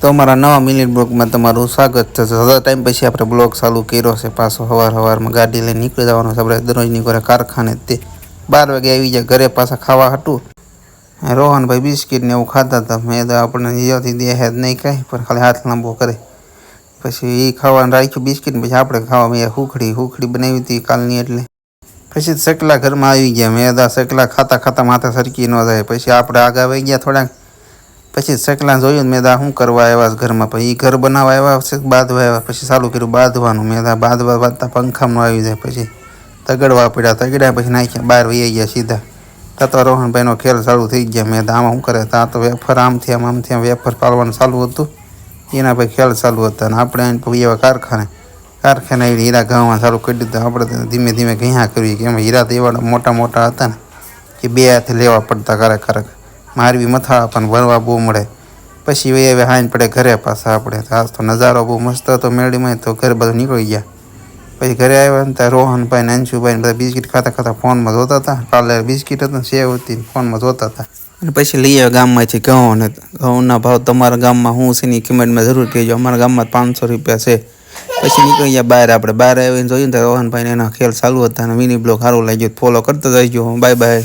તો અમાरा नवा mini blog में तमारू स्वागत है। ज़्यादा टाइम पीछे आपणे ब्लॉग चालू कर्यो छे। पाछो हवार में गाड़ी लईने निकળી जवानुं छे आपणे दररोजनी घरे कारखाने। ते 12 वागे आवी जाय घरे पाछा खावा हटू। रोहन भाई बिस्किट ने एवुं खाता था। मैं तो आपणे जियोथी देहे ज नहीं कांई, पण खाली हाथ लांबो करे। पछी ई खावाने राख्युं बिस्किट, पछी आपणे खावा मैं हुखड़ी बनावी हती कालनी एटले। पछी सकला घरमां आवी गया। मैं तो सकला खाता खाता माथे सरकी न जाय। पछी आपणे आगा वही गया थोड़ा। पछी सकला जोयुं मैं तो शुं करवा आव्या घरमां। पछी घर बनाववा आव्या छे, बांधवा आव्या। पछी चालू कर्युं बांधवानुं। मैं तो बांधता पंखामां આવી જાય। पछी तगड़वा पड्या, तगड्या पछी नाख्या बहार वही गया सीधा। तो रोहन भाईनो खेल चालू थई गया। मैं तो आमां शुं करे, तो वेफर आमथी आम वेफर पाडवानुं चालू हतुं। एना भाई खेल चालू हता। ने आपणे पव्या कारखाने हीरा घाववा चालू करी दीधा। आपणे तो धीमे धीमे घ्या करवी के हीरा तो एवा मोटा मोटा हता ने कि बे हाथे लेवा पड़ता क्यारेक मारवी मथाळा पण भरवा बहू मळे। पछी वही आव्या हांज पड़े घरे पाछा। आपणे आज तो नजारो बहु मस्त हतो मेळीमां। तो घर बधुं निकळी गया। पछी घरे आव्या ने रोहन भाई ने अंशु भाई बधा बिस्किट खाता खाता फोन में जोता था। पार्ले बिस्किट हता, सेव हती, फोन में जोता था। અને પછી લઈ આવ્યા ગામમાંથી ઘઉં ને ઘઉંના ભાવ તમારા ગામમાં શું છે ની કમેન્ટમાં જરૂર કહેજો। અમારા ગામમાં 500 રૂપિયા છે। પછી નીકળી ગયા બહાર। આપણે બહાર આવીને જોયું તો રોહનભાઈને એના ખેલ ચાલુ હતા। અને મિની બ્લોગ સારું લાગ્યું ફોલો કરતા જજો। Bye bye.